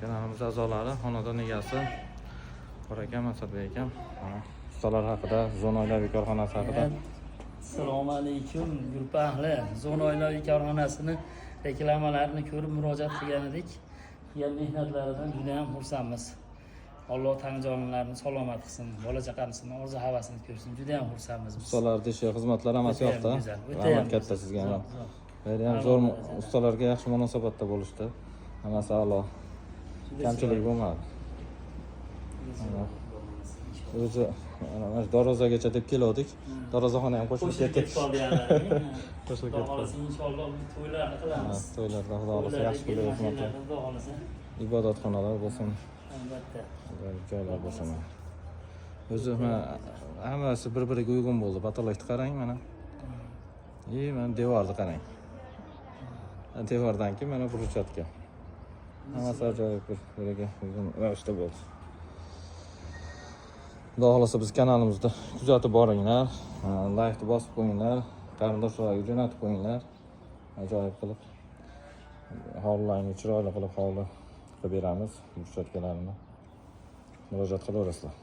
Kanalimiz a'zolari, xonadon egasi bor ekan, Masadbek akam. Ustalar haqida, Zona oilaviy korxonasi haqida. Assalomu alaykum, guruh ahli. Zona oilaviy korxonasini reklamalarini ko'rib murojaat qilgan edik. Qilgan mehnatlaridan juda ham xursandmiz. Alloh tanjonlarni salomat qilsin, bola chaqasini orzu havasini ko'rsin. Juda ham xursandmiz. Ustalar deshi xizmatlar hammasi yoqda. Rahmat katta sizga ham. Ham zo'r ustalarga yaxshi munosabatda bo'lishdi. Hammasi a'lo. Kamchilik bo'lmadi. O'zi mana darvozagacha deb keldik. Darvozaxona ham qo'shilib ketdi. Qo'shilib ketdi. Inshaalloh to'ylarni qilamiz. To'ylarda Xudo xolasa yaxshi bo'ladi. Ibodatxonalar bo'lsin. Albatta. Joylar bo'lsin. O'zi hammasi bir-biriga uyg'un bo'ldi. Patologni qarang mana. Mana devorni qarang. Devordan keyin mana burchatka. Hammasi ajoyib bir-biriga uyg'un ravishda bo'ldi. Xudo xolasa biz kanalimizda kuzatib boringlar, like'ni bosib qo'yinglar, qarindoshlarga jo'natib qo'yinglar. Ajoyib qilib hovlilarni chiroyli qilib hovli qilib beramiz, burchatkalarini murojaat qilaverasizlar.